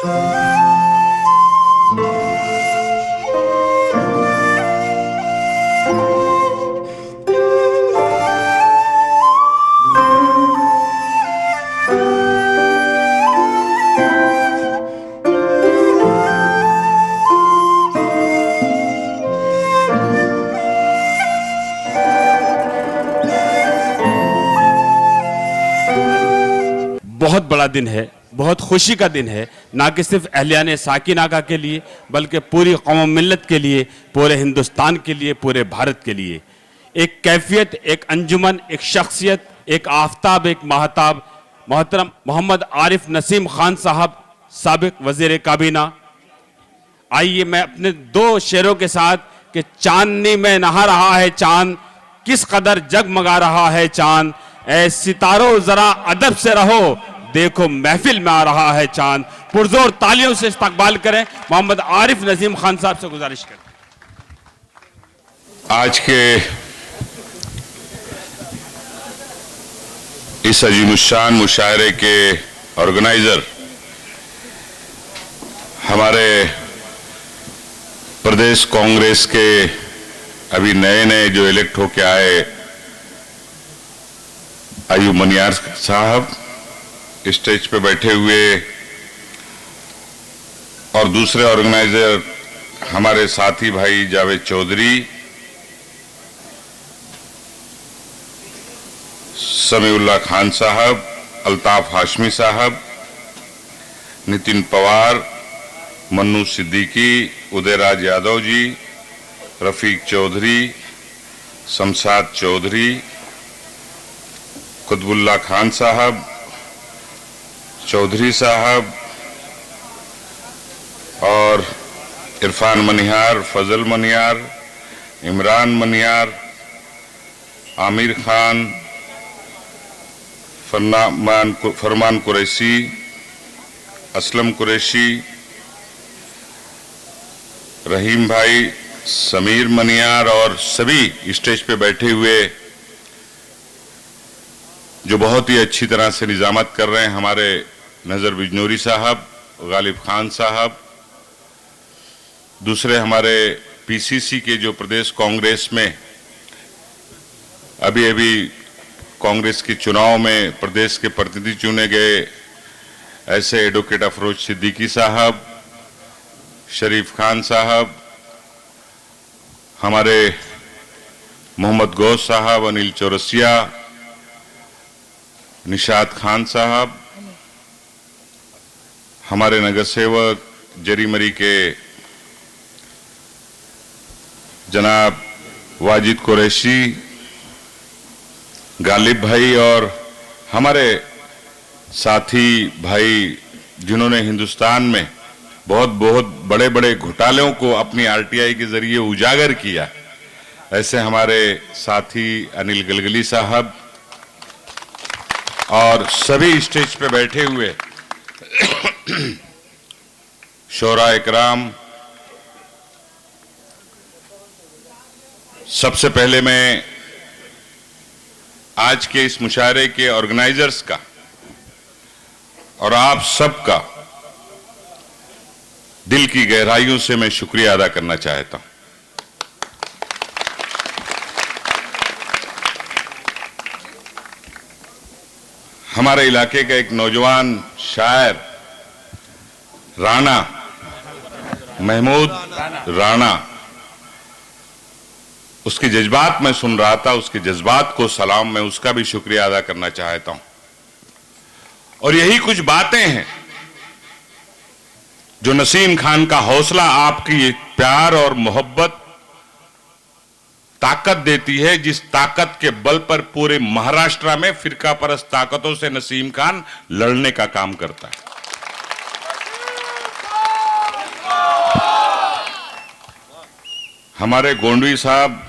बहुत बड़ा दिन है, बहुत खुशी का दिन है, ना कि सिर्फ अहलियाने साकिनाका के लिए बल्कि पूरी कौम मिल्लत के लिए, पूरे हिंदुस्तान के लिए, पूरे भारत के लिए। एक कैफियत, एक अंजुमन, एक शख्सियत, एक आफ्ताब, एक महताब, मोहतरम मोहम्मद आरिफ नसीम खान साहब, साबिक वजीर काबीना। आइए मैं अपने दो शेरों के साथ कि चांदनी में नहा रहा है चांद, किस कदर जगमगा रहा है चांद, ऐ सितारों जरा अदब से रहो, देखो महफिल में आ रहा है चांद। पुरजोर तालियों से इस्तकबाल करें मोहम्मद आरिफ नसीम खान साहब से गुजारिश करें। आज के इस अजीमुशान मुशायरे के ऑर्गेनाइजर हमारे प्रदेश कांग्रेस के अभी नए नए जो इलेक्ट होके आए अयूब मनियार साहब स्टेज पे बैठे हुए, और दूसरे ऑर्गेनाइजर हमारे साथी भाई जावेद चौधरी, समीउल्लाह खान साहब, अल्ताफ हाशमी साहब, नितिन पवार, मन्नू सिद्दीकी, उदयराज यादव जी, रफीक चौधरी, शमशाद चौधरी, कुतुबुल्लाह खान साहब, चौधरी साहब और इरफान मनिहार, फजल मनिहार, इमरान मनिहार, आमिर खान, फरमान कुरैशी, असलम कुरैशी, रहीम भाई, समीर मनियार और सभी स्टेज पे बैठे हुए जो बहुत ही अच्छी तरह से निजामत कर रहे हैं, हमारे नजर बिजनौरी साहब, गालिब खान साहब, दूसरे हमारे पीसीसी के जो प्रदेश कांग्रेस में अभी अभी कांग्रेस के चुनाव में प्रदेश के प्रतिनिधि चुने गए, ऐसे एडवोकेट अफरोज सिद्दीकी साहब, शरीफ खान साहब, हमारे मोहम्मद गौस साहब, अनिल चौरसिया, निशात खान साहब, हमारे नगर सेवक जरीमरी के जनाब वाजिद कुरैशी, गालिब भाई और हमारे साथी भाई जिन्होंने हिंदुस्तान में बहुत बहुत बड़े बड़े घोटालों को अपनी आरटीआई के जरिए उजागर किया, ऐसे हमारे साथी अनिल गलगली साहब और सभी स्टेज पे बैठे हुए शोरा इकराम। सबसे पहले मैं आज के इस मुशायरे के ऑर्गेनाइजर्स का और आप सबका दिल की गहराइयों से मैं शुक्रिया अदा करना चाहता हूं। हमारे इलाके का एक नौजवान शायर राणा, महमूद राणा, उसके जज्बात में सुन रहा था, उसके जज्बात को सलाम, मैं उसका भी शुक्रिया अदा करना चाहता हूं। और यही कुछ बातें हैं जो नसीम खान का हौसला, आपकी प्यार और मोहब्बत ताकत देती है, जिस ताकत के बल पर पूरे महाराष्ट्र में फिरका परस्त ताकतों से नसीम खान लड़ने का काम करता है। हमारे गोंडवी साहब,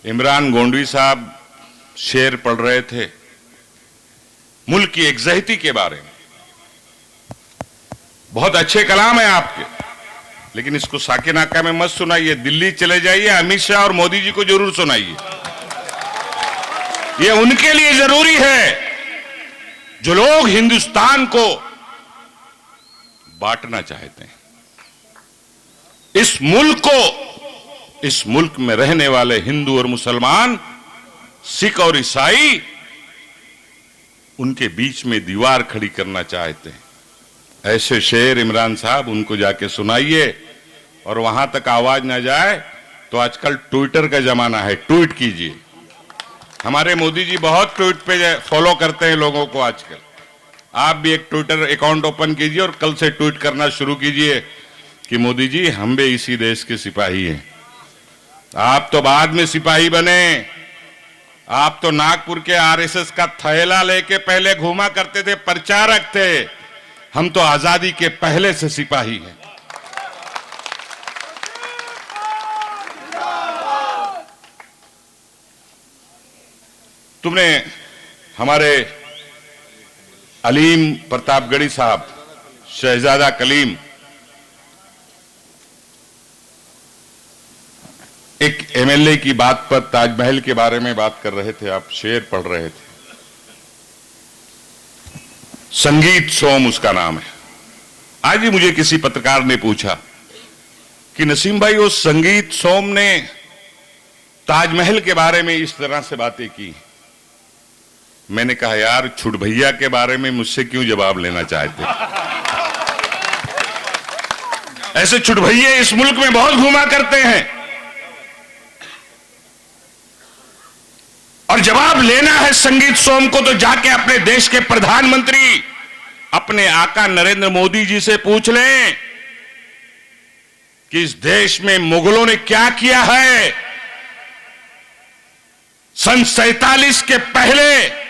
इमरान गोंडवी साहब शेर पढ़ रहे थे मुल्क की एकजहती के बारे में। बहुत अच्छे कलाम है आपके, लेकिन इसको साकिनाका में मत सुनाइए, दिल्ली चले जाइए, अमित शाह और मोदी जी को जरूर सुनाइए। ये उनके लिए जरूरी है जो लोग हिंदुस्तान को बांटना चाहते हैं। इस मुल्क में रहने वाले हिंदू और मुसलमान, सिख और ईसाई, उनके बीच में दीवार खड़ी करना चाहते हैं। ऐसे शेर इमरान साहब उनको जाके सुनाइए, और वहां तक आवाज ना जाए तो आजकल ट्विटर का जमाना है, ट्वीट कीजिए। हमारे मोदी जी बहुत ट्वीट पे फॉलो करते हैं लोगों को आजकल। आप भी एक ट्विटर अकाउंट ओपन कीजिए और कल से ट्वीट करना शुरू कीजिए कि मोदी जी हम भी इसी देश के सिपाही हैं। आप तो बाद में सिपाही बने, आप तो नागपुर के आरएसएस का थैला लेके पहले घूमा करते थे, प्रचारक थे। हम तो आजादी के पहले से सिपाही हैं। तुमने हमारे अलीम प्रतापगढ़ी साहब, शहजादा कलीम, एक एमएलए की बात पर ताजमहल के बारे में बात कर रहे थे, आप शेर पढ़ रहे थे। संगीत सोम उसका नाम है। आज ही मुझे किसी पत्रकार ने पूछा कि नसीम भाई, वो संगीत सोम ने ताजमहल के बारे में इस तरह से बातें की। मैंने कहा यार, छुट भैया के बारे में मुझसे क्यों जवाब लेना चाहते? ऐसे छुट भैया इस मुल्क में बहुत घुमा करते हैं, और जवाब लेना है संगीत सोम को तो जाके अपने देश के प्रधानमंत्री, अपने आका नरेंद्र मोदी जी से पूछ लें कि इस देश में मुगलों ने क्या किया है। सन 47 के पहले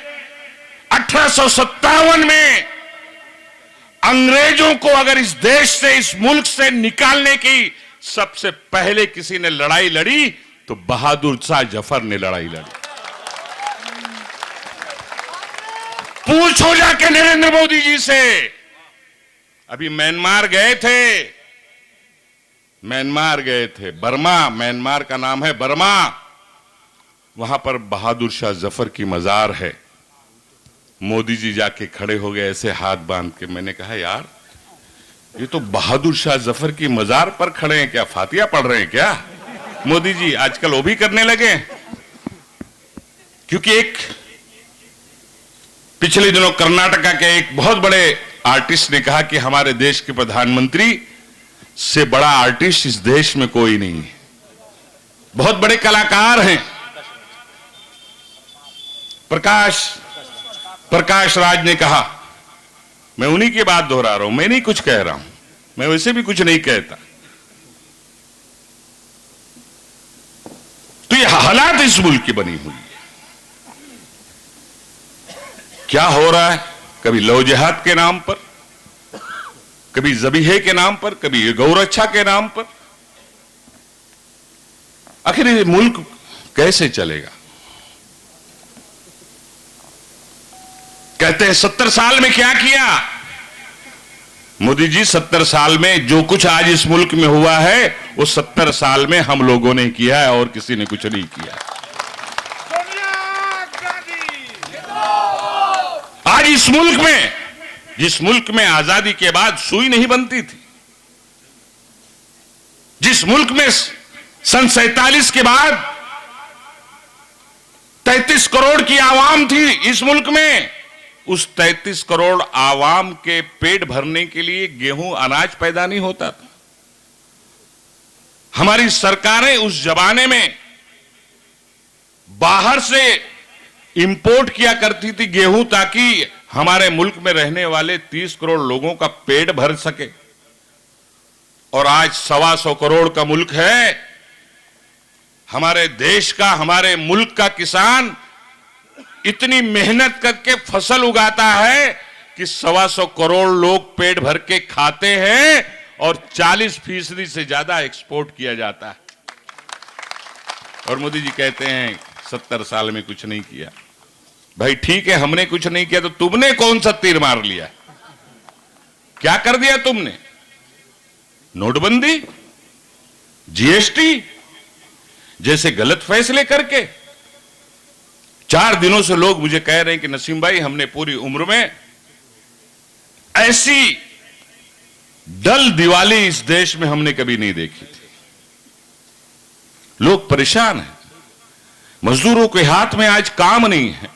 1857 में अंग्रेजों को अगर इस देश से, इस मुल्क से निकालने की सबसे पहले किसी ने लड़ाई लड़ी तो बहादुर शाह जफर ने लड़ाई लड़ी। पूछो जाके नरेंद्र मोदी जी से। अभी म्यांमार गए थे, बर्मा, म्यांमार का नाम है बर्मा। वहां पर बहादुर शाह जफर की मजार है। मोदी जी जाके खड़े हो गए ऐसे हाथ बांध के। मैंने कहा यार, ये तो बहादुर शाह जफर की मजार पर खड़े हैं, क्या फातिया पढ़ रहे हैं क्या मोदी जी? आजकल वो भी करने लगे, क्योंकि एक पिछले दिनों कर्नाटका के एक बहुत बड़े आर्टिस्ट ने कहा कि हमारे देश के प्रधानमंत्री से बड़ा आर्टिस्ट इस देश में कोई नहीं है। बहुत बड़े कलाकार हैं। प्रकाश राज ने कहा, मैं उन्हीं की बात दोहरा रहा हूं, मैं नहीं कुछ कह रहा हूं, मैं वैसे भी कुछ नहीं कहता। तो ये हालात इस मुल्क की बनी हुई है। क्या हो रहा है? कभी लव जिहाद के नाम पर, कभी ज़बीहे के नाम पर, कभी गौरक्षा के नाम पर। आखिर ये मुल्क कैसे चलेगा? कहते हैं 70 साल में क्या किया मोदी जी? 70 साल में जो कुछ आज इस मुल्क में हुआ है वो 70 साल में हम लोगों ने किया है, और किसी ने कुछ नहीं किया। आज इस मुल्क में, जिस मुल्क में आजादी के बाद सुई नहीं बनती थी, जिस मुल्क में सन 47 के बाद 33 करोड़ की आवाम थी इस मुल्क में, उस 33 करोड़ आवाम के पेट भरने के लिए गेहूं, अनाज पैदा नहीं होता था। हमारी सरकारें उस जमाने में बाहर से इंपोर्ट किया करती थी गेहूं, ताकि हमारे मुल्क में रहने वाले 30 करोड़ लोगों का पेट भर सके। और आज 125 करोड़ का मुल्क है। हमारे देश का, हमारे मुल्क का किसान इतनी मेहनत करके फसल उगाता है कि 125 करोड़ लोग पेट भर के खाते हैं, और 40% से ज्यादा एक्सपोर्ट किया जाता है। और मोदी जी कहते हैं 70 साल में कुछ नहीं किया। भाई ठीक है, हमने कुछ नहीं किया, तो तुमने कौन सा तीर मार लिया? क्या कर दिया तुमने? नोटबंदी, जीएसटी जैसे गलत फैसले करके। 4 दिनों से लोग मुझे कह रहे हैं कि नसीम भाई, हमने पूरी उम्र में ऐसी डल दिवाली इस देश में हमने कभी नहीं देखी थी। लोग परेशान हैं, मजदूरों के हाथ में आज काम नहीं है।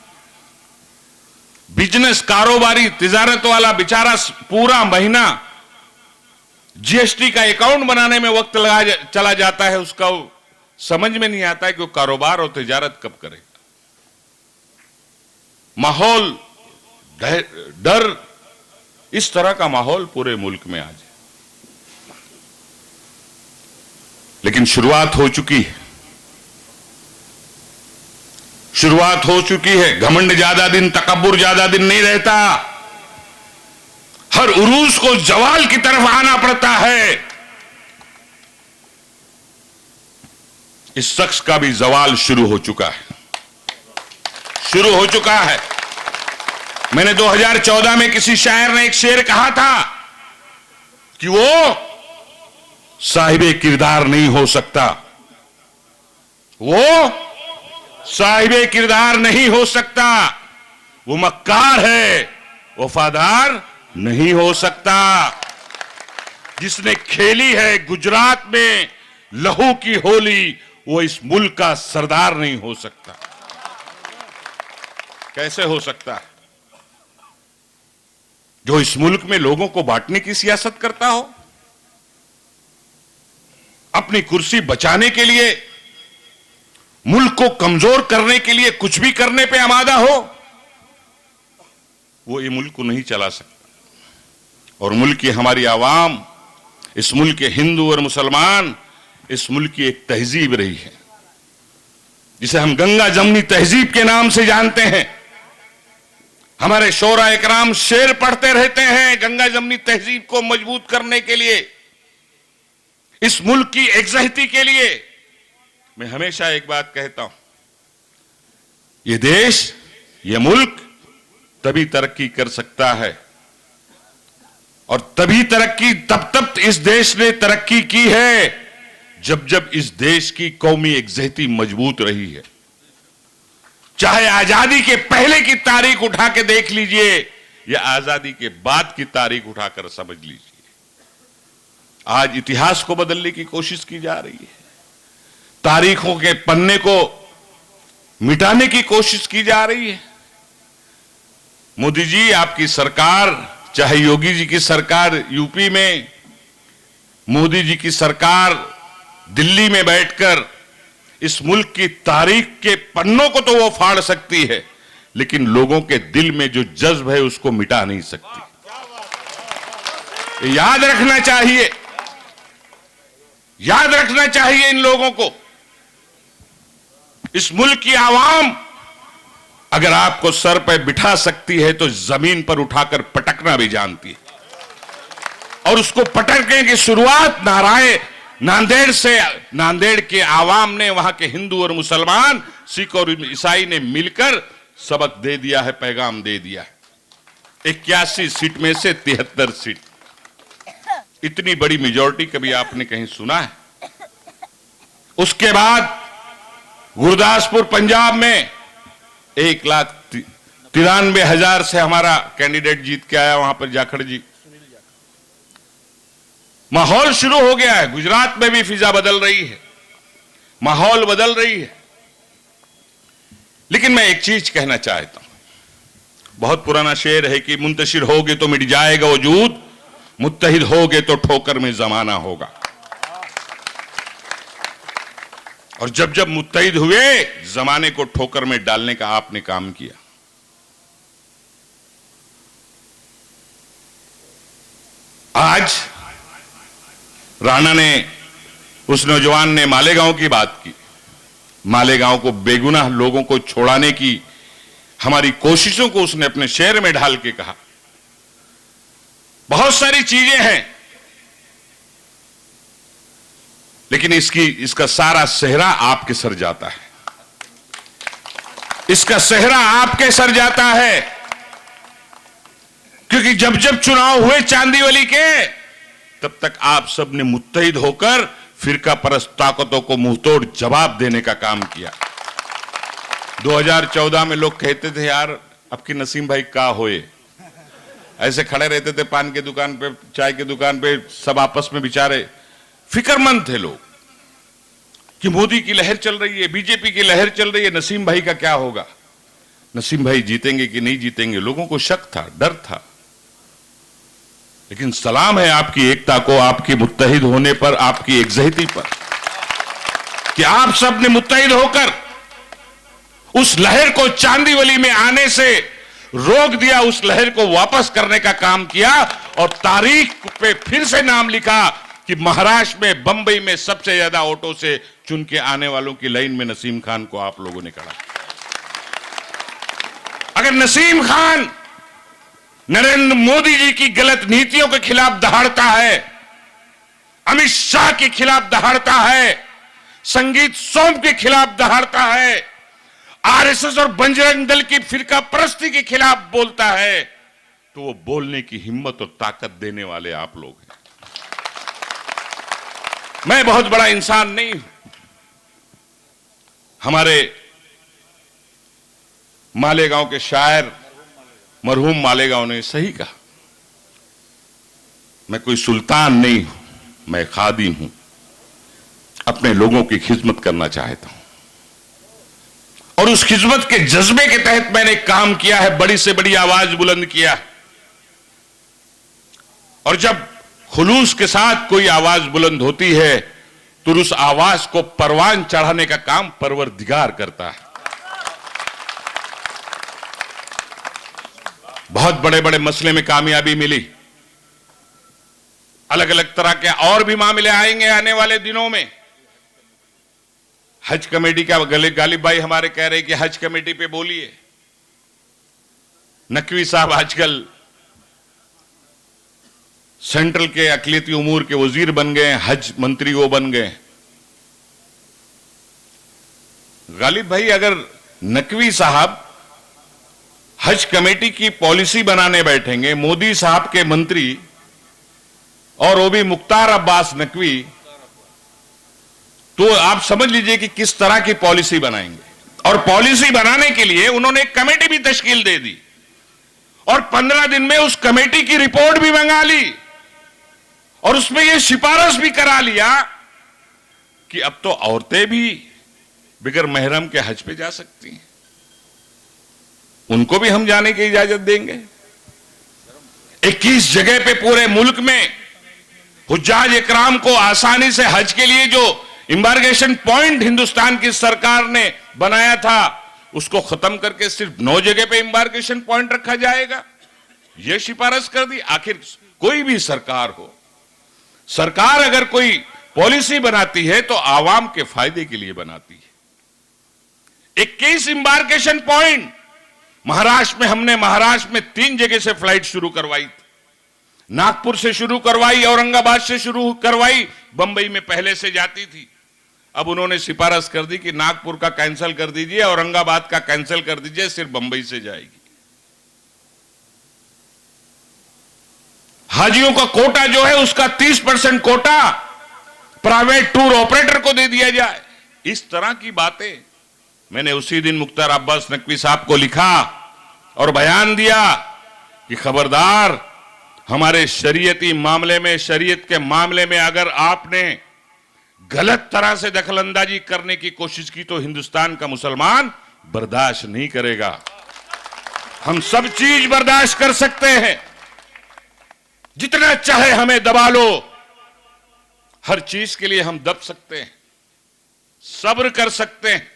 बिजनेस कारोबारी तिजारत वाला बेचारा पूरा महीना जीएसटी का अकाउंट बनाने में वक्त चला जाता है, उसका समझ में नहीं आता है कि वो कारोबार और तिजारत कब करेगा। माहौल डर, इस तरह का माहौल पूरे मुल्क में आज है। लेकिन शुरुआत हो चुकी है, शुरुआत हो चुकी है। घमंड ज्यादा दिन, तकब्बुर ज्यादा दिन नहीं रहता। हर उरूस को जवाल की तरफ आना पड़ता है। इस शख्स का भी जवाल शुरू हो चुका है, शुरू हो चुका है। मैंने 2014 में किसी शायर ने एक शेर कहा था कि वो साहिबे किरदार नहीं हो सकता, वो साहिबे किरदार नहीं हो सकता, वो मक्कार है, वफादार नहीं हो सकता। जिसने खेली है गुजरात में लहू की होली, वो इस मुल्क का सरदार नहीं हो सकता। कैसे हो सकता है? जो इस मुल्क में लोगों को बांटने की सियासत करता हो, अपनी कुर्सी बचाने के लिए, मुल्क को कमजोर करने के लिए कुछ भी करने पे आमादा हो, वो ये मुल्क को नहीं चला सकता। और मुल्क की हमारी आवाम, इस मुल्क के हिंदू और मुसलमान, इस मुल्क की एक तहजीब रही है जिसे हम गंगा जमनी तहजीब के नाम से जानते हैं। हमारे शोरा इकराम शेर पढ़ते रहते हैं गंगा जमनी तहजीब को मजबूत करने के लिए, इस मुल्क की एकजहती के लिए। मैं हमेशा एक बात कहता हूं, ये देश, ये मुल्क तभी तरक्की कर सकता है और तभी तरक्की, तब इस देश ने तरक्की की है जब जब इस देश की कौमी एकजहती मजबूत रही है। चाहे आजादी के पहले की तारीख उठा के देख लीजिए या आजादी के बाद की तारीख उठाकर समझ लीजिए, आज इतिहास को बदलने की कोशिश की जा रही है, तारीखों के पन्ने को मिटाने की कोशिश की जा रही है। मोदी जी, आपकी सरकार, चाहे योगी जी की सरकार यूपी में, मोदी जी की सरकार दिल्ली में बैठकर इस मुल्क की तारीख के पन्नों को तो वो फाड़ सकती है, लेकिन लोगों के दिल में जो जज्ब है उसको मिटा नहीं सकती। याद रखना चाहिए, याद रखना चाहिए इन लोगों को। इस मुल्क की आवाम अगर आपको सर पर बिठा सकती है तो जमीन पर उठाकर पटकना भी जानती है, और उसको पटकने की शुरुआत नांदेड़ से, नांदेड़ के आवाम ने, वहां के हिंदू और मुसलमान, सिख और ईसाई ने मिलकर सबक दे दिया है, पैगाम दे दिया है। 81 सीट में से 73 सीट, इतनी बड़ी मेजॉरिटी कभी आपने कहीं सुना है? उसके बाद गुरदासपुर पंजाब में 1,93,000 से हमारा कैंडिडेट जीत के आया, वहां पर जाखड़ जी। माहौल शुरू हो गया है, गुजरात में भी फिजा बदल रही है, माहौल बदल रही है। लेकिन मैं एक चीज कहना चाहता हूं, बहुत पुराना शेर है कि मुंतशिर होगे तो मिट जाएगा वजूद, मुत्तहिद होगे तो ठोकर में जमाना होगा। और जब जब मुत्तहिद हुए, जमाने को ठोकर में डालने का आपने काम किया। आज राणा ने, उस नौजवान ने मालेगांव की बात की, मालेगांव को बेगुनाह लोगों को छोड़ाने की हमारी कोशिशों को उसने अपने शेर में ढाल के कहा। बहुत सारी चीजें हैं, लेकिन इसका सारा सेहरा आपके सर जाता है, इसका सेहरा आपके सर जाता है। क्योंकि जब जब चुनाव हुए चांदीवली के, तब तक आप सब ने मुत्तहिद होकर फिरका परस्त ताकतों को मुंहतोड़ जवाब देने का काम किया। 2014 में लोग कहते थे यार अब की नसीम भाई का होए, ऐसे खड़े रहते थे पान की दुकान पे, चाय की दुकान पे, सब आपस में बेचारे फिक्रमंद थे लोग कि मोदी की लहर चल रही है, बीजेपी की लहर चल रही है, नसीम भाई का क्या होगा, नसीम भाई जीतेंगे कि नहीं जीतेंगे। लोगों को शक था, डर था। लेकिन सलाम है आपकी एकता को, आपकी मुत्तहिद होने पर, आपकी एकजहती पर, कि आप सब ने मुत्तहिद होकर उस लहर को चांदीवली में आने से रोक दिया, उस लहर को वापस करने का काम किया और तारीख पे फिर से नाम लिखा कि महाराष्ट्र में, बंबई में सबसे ज्यादा ऑटो से चुन के आने वालों की लाइन में नसीम खान को आप लोगों ने कहा। अगर नसीम खान नरेंद्र मोदी जी की गलत नीतियों के खिलाफ दहाड़ता है, अमित शाह के खिलाफ दहाड़ता है, संगीत सोम के खिलाफ दहाड़ता है, आरएसएस और बजरंग दल की फिरका परस्ती के खिलाफ बोलता है, तो वो बोलने की हिम्मत और ताकत देने वाले आप लोग हैं। मैं बहुत बड़ा इंसान नहीं हूं। हमारे मालेगांव के शायर मरहूम मालेगांव ने सही कहा, मैं कोई सुल्तान नहीं हूं, मैं खादिम हूं, अपने लोगों की खिदमत करना चाहता हूं और उस खिदमत के जज्बे के तहत मैंने काम किया है, बड़ी से बड़ी आवाज बुलंद किया। और जब खुलूस के साथ कोई आवाज बुलंद होती है तो उस आवाज को परवान चढ़ाने का काम परवरदिगार करता है। बहुत बड़े बड़े मसले में कामयाबी मिली, अलग अलग तरह के और भी मामले आएंगे आने वाले दिनों में। हज कमेटी का गालिब भाई हमारे कह रहे कि हज कमेटी पे बोलिए। नकवी साहब आजकल सेंट्रल के अकलियती उमूर के वजीर बन गए, हज मंत्री वो बन गए। गालिब भाई, अगर नकवी साहब हज कमेटी की पॉलिसी बनाने बैठेंगे, मोदी साहब के मंत्री और वो भी मुख्तार अब्बास नकवी, तो आप समझ लीजिए कि किस तरह की पॉलिसी बनाएंगे। और पॉलिसी बनाने के लिए उन्होंने एक कमेटी भी तश्कील दे दी और 15 दिन में उस कमेटी की रिपोर्ट भी मंगा ली और उसमें यह सिफारिश भी करा लिया कि अब तो औरतें भी बिगर महरम के हज पे जा सकती हैं, उनको भी हम जाने की इजाजत देंगे। 21 जगह पे पूरे मुल्क में हुज्जाज इकराम को आसानी से हज के लिए जो इंबार्गेशन पॉइंट हिंदुस्तान की सरकार ने बनाया था, उसको खत्म करके सिर्फ 9 जगह पे इंबार्गेशन पॉइंट रखा जाएगा, यह सिफारिश कर दी। आखिर कोई भी सरकार हो, सरकार अगर कोई पॉलिसी बनाती है तो आवाम के फायदे के लिए बनाती है। 21 इंबार्केशन पॉइंट महाराष्ट्र में, हमने महाराष्ट्र में 3 जगह से फ्लाइट शुरू करवाई थी। नागपुर से शुरू करवाई, औरंगाबाद से शुरू करवाई, बंबई में पहले से जाती थी। अब उन्होंने सिफारिश कर दी कि नागपुर का कैंसिल कर दीजिए, औरंगाबाद का कैंसिल कर दीजिए, सिर्फ बंबई से जाएगी। हाजियों का कोटा जो है उसका 30% कोटा प्राइवेट टूर ऑपरेटर को दे दिया जाए। इस तरह की बातें मैंने उसी दिन मुख्तार अब्बास नकवी साहब को लिखा और बयान दिया कि खबरदार, हमारे शरीयती मामले में, शरीयत के मामले में अगर आपने गलत तरह से दखलंदाजी करने की कोशिश की तो हिंदुस्तान का मुसलमान बर्दाश्त नहीं करेगा। हम सब चीज बर्दाश्त कर सकते हैं, जितना चाहे हमें दबा लो, हर चीज के लिए हम दब सकते हैं, सब्र कर सकते हैं,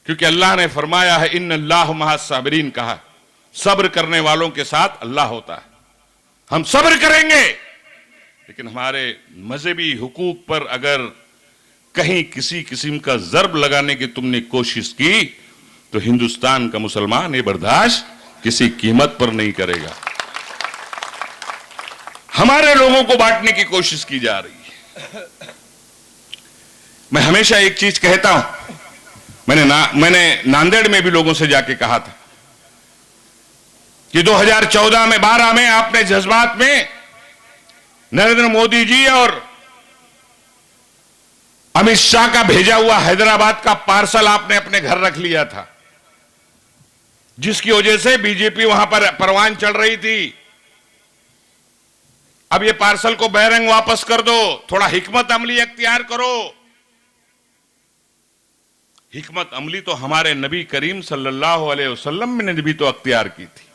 क्योंकि अल्लाह ने फरमाया है इन्नल्लाह मअस साबिरीन, कहा सब्र करने वालों के साथ अल्लाह होता है। हम सब्र करेंगे, लेकिन हमारे मजहबी हुकूक पर अगर कहीं किसी किस्म का जर्ब लगाने की तुमने कोशिश की तो हिंदुस्तान का मुसलमान ये बर्दाश्त किसी कीमत पर नहीं करेगा। हमारे लोगों को बांटने की कोशिश की जा रही है। मैं हमेशा एक चीज कहता हूं, मैंने नांदेड़ में भी लोगों से जाके कहा था कि 2014 में 12 में आपने जज्बात में नरेंद्र मोदी जी और अमित शाह का भेजा हुआ हैदराबाद का पार्सल आपने अपने घर रख लिया था। जिसकी वजह से बीजेपी वहां पर परवान चढ़ रही थी। अब ये पार्सल को बहिरंग वापस कर दो, थोड़ा हिकमत अमली अख्तियार करो। हिकमत अमली तो हमारे नबी करीम सल्लल्लाहु अलैहि वसल्लम ने भी तो अख्तियार की थी।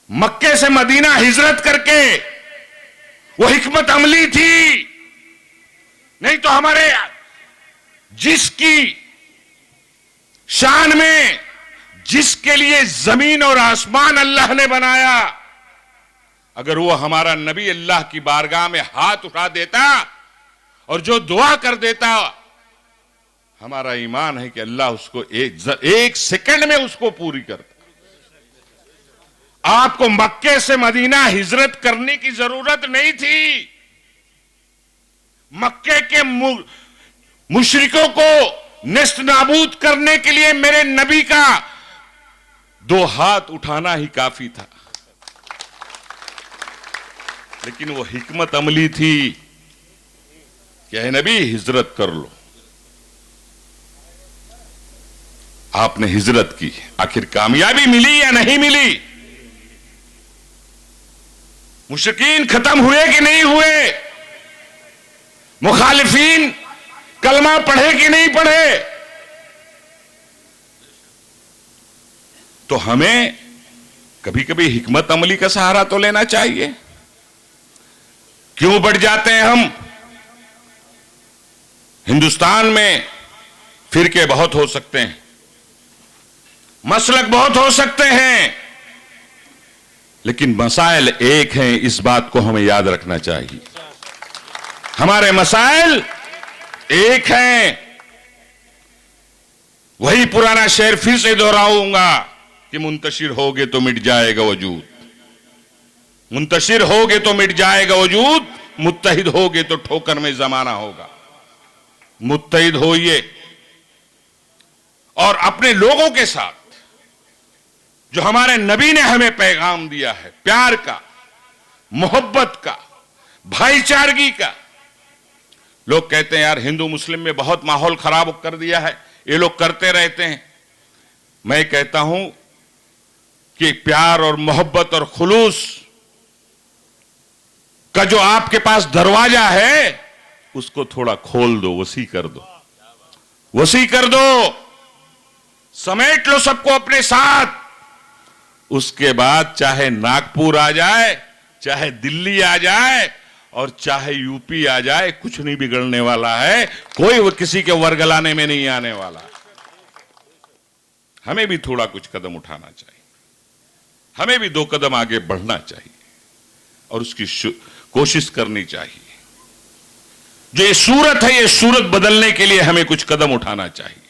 मक्के से मदीना हिजरत करके वो हिकमत अमली थी। नहीं तो हमारे जिसकी शान में, जिसके लिए जमीन और आसमान अल्लाह ने बनाया, अगर वो हमारा नबी अल्लाह की बारगाह में हाथ उठा देता और जो दुआ कर देता, हमारा ईमान है कि अल्लाह उसको एक सेकंड में उसको पूरी करता। आपको मक्के से मदीना हिजरत करने की जरूरत नहीं थी। मक्के के मुशरिकों को नेस्त नाबूद करने के लिए मेरे नबी का 2 हाथ उठाना ही काफी था। लेकिन वो हिकमत अमली थी कि ऐ नबी हिजरत कर लो। आपने हिजरत की, आखिर कामयाबी मिली या नहीं मिली? मुशरिकीन खत्म हुए कि नहीं हुए? मुखालिफीन कलमा पढ़े कि नहीं पढ़े? तो हमें कभी कभी हिकमत अमली का सहारा तो लेना चाहिए। क्यों बढ़ जाते हैं हम? हिंदुस्तान में फिरके बहुत हो सकते हैं, मसलक बहुत हो सकते हैं, लेकिन मसाइल एक हैं। इस बात को हमें याद रखना चाहिए। हमारे मसाइल एक हैं। वही पुराना शेर फिर से दोहराऊंगा कि मुंतशिर होगे तो मिट जाएगा वजूद, मुंतशिर होगे तो मिट जाएगा वजूद, मुत्तहिद होगे तो ठोकर में जमाना होगा। मुत्तहिद होइए और अपने लोगों के साथ जो हमारे नबी ने हमें पैगाम दिया है, प्यार का, मोहब्बत का, भाईचारगी का। लोग कहते हैं यार हिंदू मुस्लिम में बहुत माहौल खराब कर दिया है, ये लोग करते रहते हैं। मैं कहता हूं कि प्यार और मोहब्बत और खुलूस का जो आपके पास दरवाजा है, उसको थोड़ा खोल दो, वसी कर दो, वसी कर दो, समेट लो सबको अपने साथ। उसके बाद चाहे नागपुर आ जाए, चाहे दिल्ली आ जाए और चाहे यूपी आ जाए, कुछ नहीं बिगड़ने वाला है। कोई किसी के वर्गलाने में नहीं आने वाला। हमें भी थोड़ा कुछ कदम उठाना चाहिए, हमें भी 2 कदम आगे बढ़ना चाहिए और उसकी कोशिश करनी चाहिए। जो ये सूरत है, ये सूरत बदलने के लिए हमें कुछ कदम उठाना चाहिए।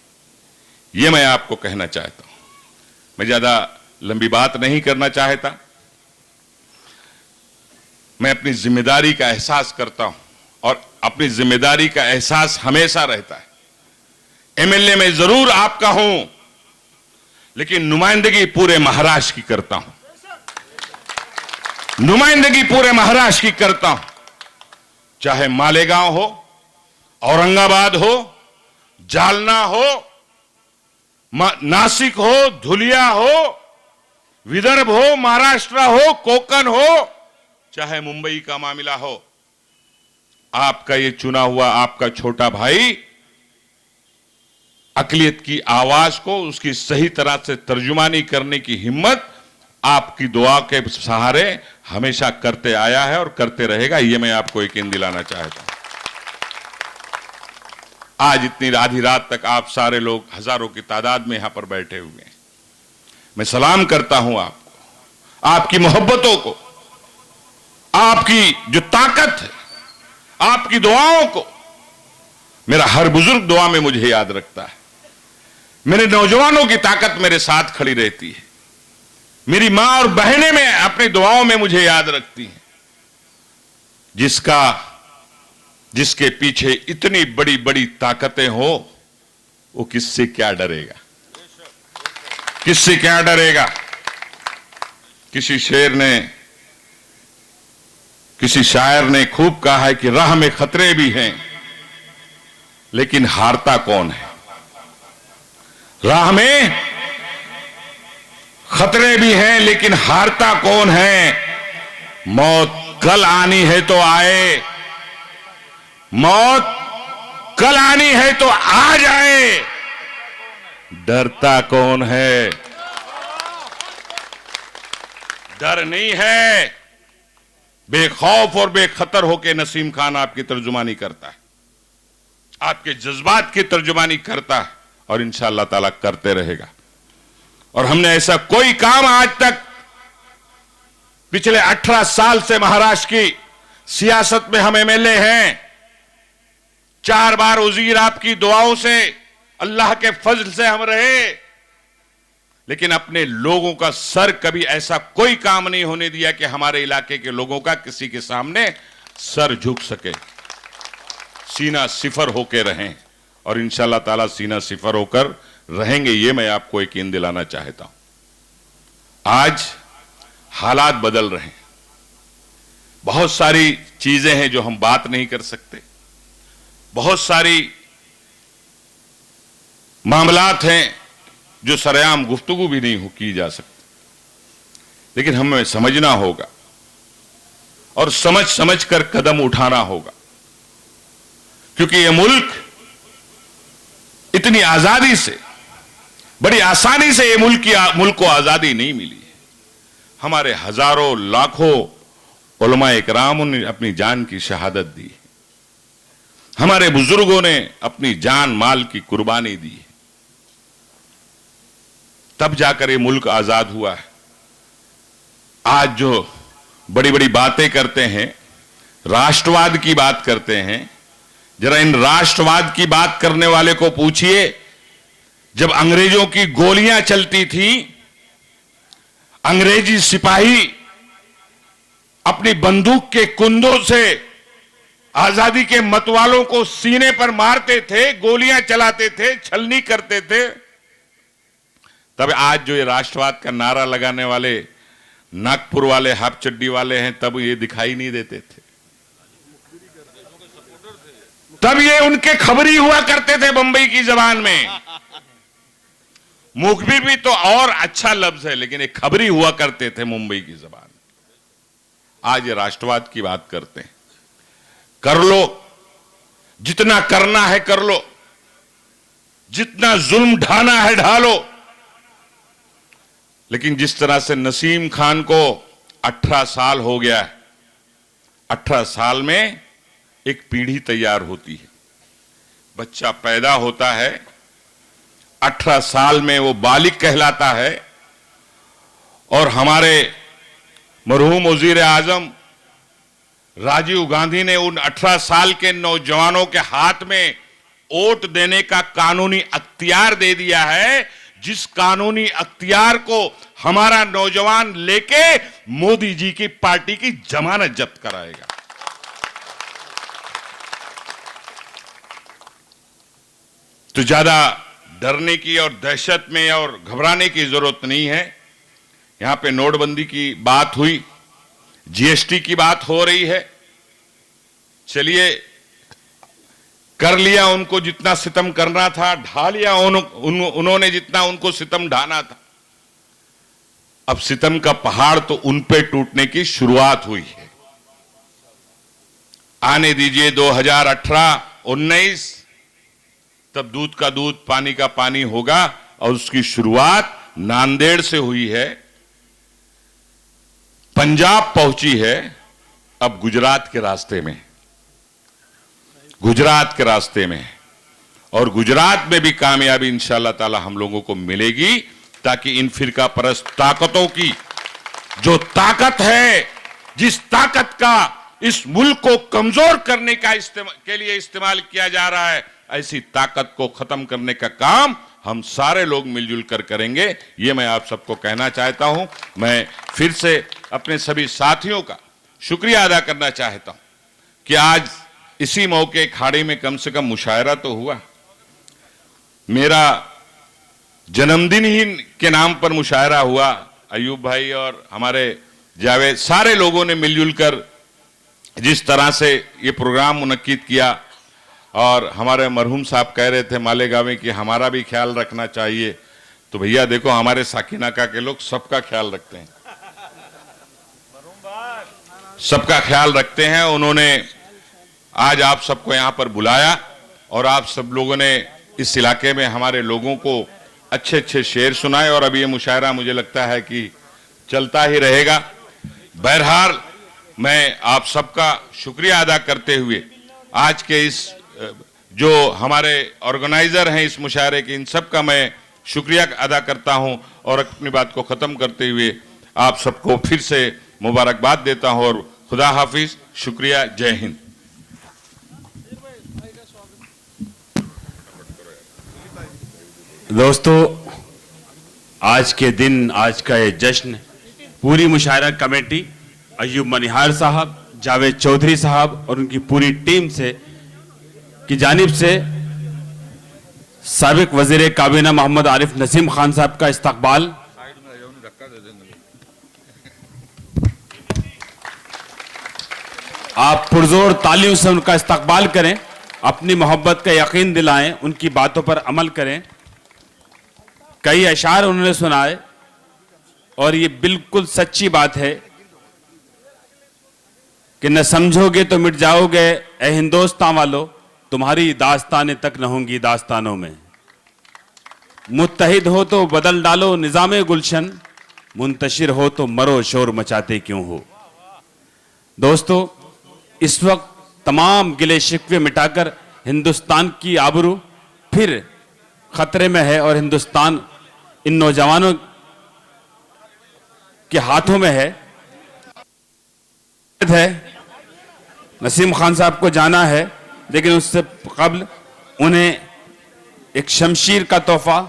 ये मैं आपको कहना चाहता हूं। मैं ज्यादा लंबी बात नहीं करना चाहता। मैं अपनी जिम्मेदारी का एहसास करता हूं और अपनी जिम्मेदारी का एहसास हमेशा रहता है। एमएलए में जरूर आपका हूं, लेकिन नुमाइंदगी पूरे महाराष्ट्र की करता हूं, नुमाइंदगी पूरे महाराष्ट्र की करता हूं। चाहे मालेगांव हो, औरंगाबाद हो, जालना हो, नासिक हो, धुलिया हो, विदर्भ हो, महाराष्ट्र हो, कोकण हो, चाहे मुंबई का मामला हो, आपका ये चुना हुआ आपका छोटा भाई अकलियत की आवाज को उसकी सही तरह से तर्जुमानी करने की हिम्मत आपकी दुआ के सहारे हमेशा करते आया है और करते रहेगा। ये मैं आपको यकीन दिलाना चाहता हूं। आज इतनी आधी रात तक आप सारे लोग हजारों की तादाद में यहां पर बैठे हुए हैं। मैं सलाम करता हूं आपको, आपकी मोहब्बतों को, आपकी जो ताकत है, आपकी दुआओं को। मेरा हर बुजुर्ग दुआ में मुझे याद रखता है। मेरे नौजवानों की ताकत मेरे साथ खड़ी रहती है। मेरी मां और बहनें में अपनी दुआओं में मुझे याद रखती हैं। जिसके पीछे इतनी बड़ी बड़ी ताकतें हो, वो किससे क्या डरेगा, किससे क्या डरेगा। किसी शायर ने खूब कहा है कि राह में खतरे भी हैं, लेकिन हारता कौन है। राह में खतरे भी हैं, लेकिन हारता कौन है? मौत कल आनी है तो आए, मौत कल आनी है तो आ जाए, डरता कौन है? डर नहीं है। बेखौफ और बेखतर होकर नसीम खान आपकी तर्जुमानी करता है, आपके जज्बात की तर्जुमानी करता है और इंशाअल्लाह ताला करते रहेगा। और हमने ऐसा कोई काम आज तक पिछले 18 साल से महाराष्ट्र की सियासत में हम एमएलए हैं, 4 बार वजीर आपकी दुआओं से, अल्लाह के फजल से हम रहे, लेकिन अपने लोगों का सर कभी ऐसा कोई काम नहीं होने दिया कि हमारे इलाके के लोगों का किसी के सामने सर झुक सके। सीना सिफर होकर रहें और इंशाअल्लाह ताला सीना सिफर होकर रहेंगे, ये मैं आपको यकीन दिलाना चाहता हूं। आज हालात बदल रहे हैं, बहुत सारी चीजें हैं जो हम बात नहीं कर सकते, बहुत सारी मामलात हैं जो सरेआम गुफ्तगू भी नहीं की जा सकती, लेकिन हमें समझना होगा और समझ समझ कर कदम उठाना होगा, क्योंकि यह मुल्क इतनी आजादी से, बड़ी आसानी से यह मुल्क को आजादी नहीं मिली है। हमारे हजारों लाखों उलमाए इकराम ने अपनी जान की शहादत दी है, हमारे बुजुर्गों ने अपनी जान माल की कुर्बानी दी है, तब जाकर ये मुल्क आजाद हुआ है। आज जो बड़ी बड़ी बातें करते हैं, राष्ट्रवाद की बात करते हैं, जरा इन राष्ट्रवाद की बात करने वाले को पूछिए, जब अंग्रेजों की गोलियां चलती थी, अंग्रेजी सिपाही अपनी बंदूक के कुंदों से आजादी के मतवालों को सीने पर मारते थे, गोलियां चलाते थे, छलनी करते थे, तब आज जो ये राष्ट्रवाद का नारा लगाने वाले नागपुर वाले हाफ चड्डी वाले हैं, तब ये दिखाई नहीं देते थे, तब ये उनके खबरी हुआ करते थे बंबई की जबान में। मुखबिर भी तो और अच्छा लफ्ज है, लेकिन एक खबरी हुआ करते थे मुंबई की जबान में। आज ये राष्ट्रवाद की बात करते हैं। कर लो, जितना करना है कर लो, जितना जुल्म ढाना है ढालो, लेकिन जिस तरह से नसीम खान को 18 साल हो गया है, 18 साल में एक पीढ़ी तैयार होती है, बच्चा पैदा होता है, 18 साल में वो बालिग कहलाता है। और हमारे मरहूम वजीर आजम राजीव गांधी ने उन 18 साल के नौजवानों के हाथ में वोट देने का कानूनी अख्तियार दे दिया है, जिस कानूनी अख्तियार को हमारा नौजवान लेके मोदी जी की पार्टी की जमानत जब्त कराएगा। तो ज्यादा डरने की और दहशत में और घबराने की जरूरत नहीं है। यहां पे नोटबंदी की बात हुई, जीएसटी की बात हो रही है, चलिए कर लिया उनको जितना सितम करना था, ढा लिया उन्होंने जितना उनको सितम ढाना था। अब सितम का पहाड़ तो उन पे टूटने की शुरुआत हुई है। आने दीजिए 2018-19, तब दूध का दूध पानी का पानी होगा, और उसकी शुरुआत नांदेड़ से हुई है, पंजाब पहुंची है, अब गुजरात के रास्ते में, गुजरात के रास्ते में। और गुजरात में भी कामयाबी इंशाअल्लाह ताला हम लोगों को मिलेगी, ताकि इन फिरका परस्त ताकतों की जो ताकत है, जिस ताकत का इस मुल्क को कमजोर करने का के लिए इस्तेमाल किया जा रहा है, ऐसी ताकत को खत्म करने का काम हम सारे लोग मिलजुल कर करेंगे। ये मैं आप सबको कहना चाहता हूं। मैं फिर से अपने सभी साथियों का शुक्रिया अदा करना चाहता हूं कि आज इसी मौके खाड़ी में कम से कम मुशायरा तो हुआ। मेरा जन्मदिन ही के नाम पर मुशायरा हुआ। अयूब भाई और हमारे जावेद, सारे लोगों ने मिलजुल कर जिस तरह से ये प्रोग्राम मुनक्किद किया, और हमारे मरहूम साहब कह रहे थे मालेगांव में कि हमारा भी ख्याल रखना चाहिए, तो भैया देखो हमारे साकीनाका के लोग सबका ख्याल रखते हैं, सबका ख्याल रखते हैं। उन्होंने आज आप सबको यहां पर बुलाया और आप सब लोगों ने इस इलाके में हमारे लोगों को अच्छे अच्छे शेर सुनाए और अब ये मुशायरा मुझे लगता है कि चलता ही रहेगा। बहरहाल मैं आप सबका शुक्रिया अदा करते हुए आज के इस जो हमारे ऑर्गेनाइजर हैं इस मुशायरे के, इन सब का मैं शुक्रिया अदा करता हूं और अपनी बात को ख़त्म करते हुए आप सबको फिर से मुबारकबाद देता हूं और खुदा हाफिज, शुक्रिया, जय हिंद। दोस्तों, आज के दिन, आज का ये जश्न पूरी मुशायरा कमेटी अयूब मनिहार साहब, जावेद चौधरी साहब और उनकी पूरी टीम से की जानिब से साबिक वजीर काबीना मोहम्मद आरिफ नसीम खान साहब का इस्तकबाल, आप पुरजोर तालियों से उनका इस्तकबाल करें, अपनी मोहब्बत का यकीन दिलाएं, उनकी बातों पर अमल करें। कई अशार उन्होंने सुनाए और ये बिल्कुल सच्ची बात है कि न समझोगे तो मिट जाओगे ए हिंदुस्तान वालों, तुम्हारी दास्तानें तक न होंगी दास्तानों में। मुत्तहिद हो तो बदल डालो निजामे गुलशन, मुंतशिर हो तो मरो शोर मचाते क्यों हो। दोस्तों, इस वक्त तमाम गिले शिकवे मिटाकर हिंदुस्तान की आबरू फिर खतरे में है और हिंदुस्तान इन नौजवानों के हाथों में है। नसीम खान साहब को जाना है, लेकिन उससे कबल उन्हें एक शमशीर का तोहफा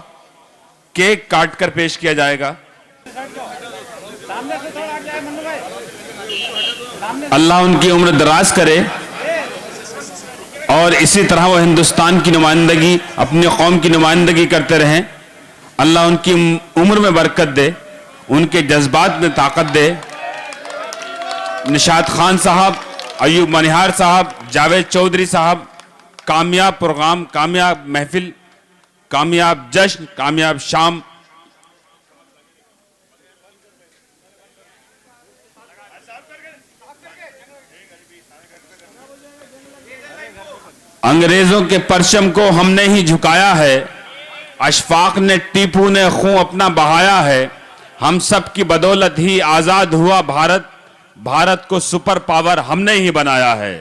केक काटकर पेश किया जाएगा। अल्लाह उनकी उम्र दराज करे और इसी तरह वो हिंदुस्तान की नुमाइंदगी, अपनी कौम की नुमाइंदगी करते रहें। अल्लाह उनकी उम्र में बरकत दे, उनके जज्बात में ताकत दे। निशात खान साहब, अयूब मनिहार साहब, जावेद चौधरी साहब, कामयाब प्रोग्राम, कामयाब महफिल, कामयाब जश्न, कामयाब शाम। अंग्रेजों के परचम को हमने ही झुकाया है, अशफाक ने, टीपू ने खून अपना बहाया है। हम सब की बदौलत ही आजाद हुआ भारत, भारत को सुपर पावर हमने ही बनाया है।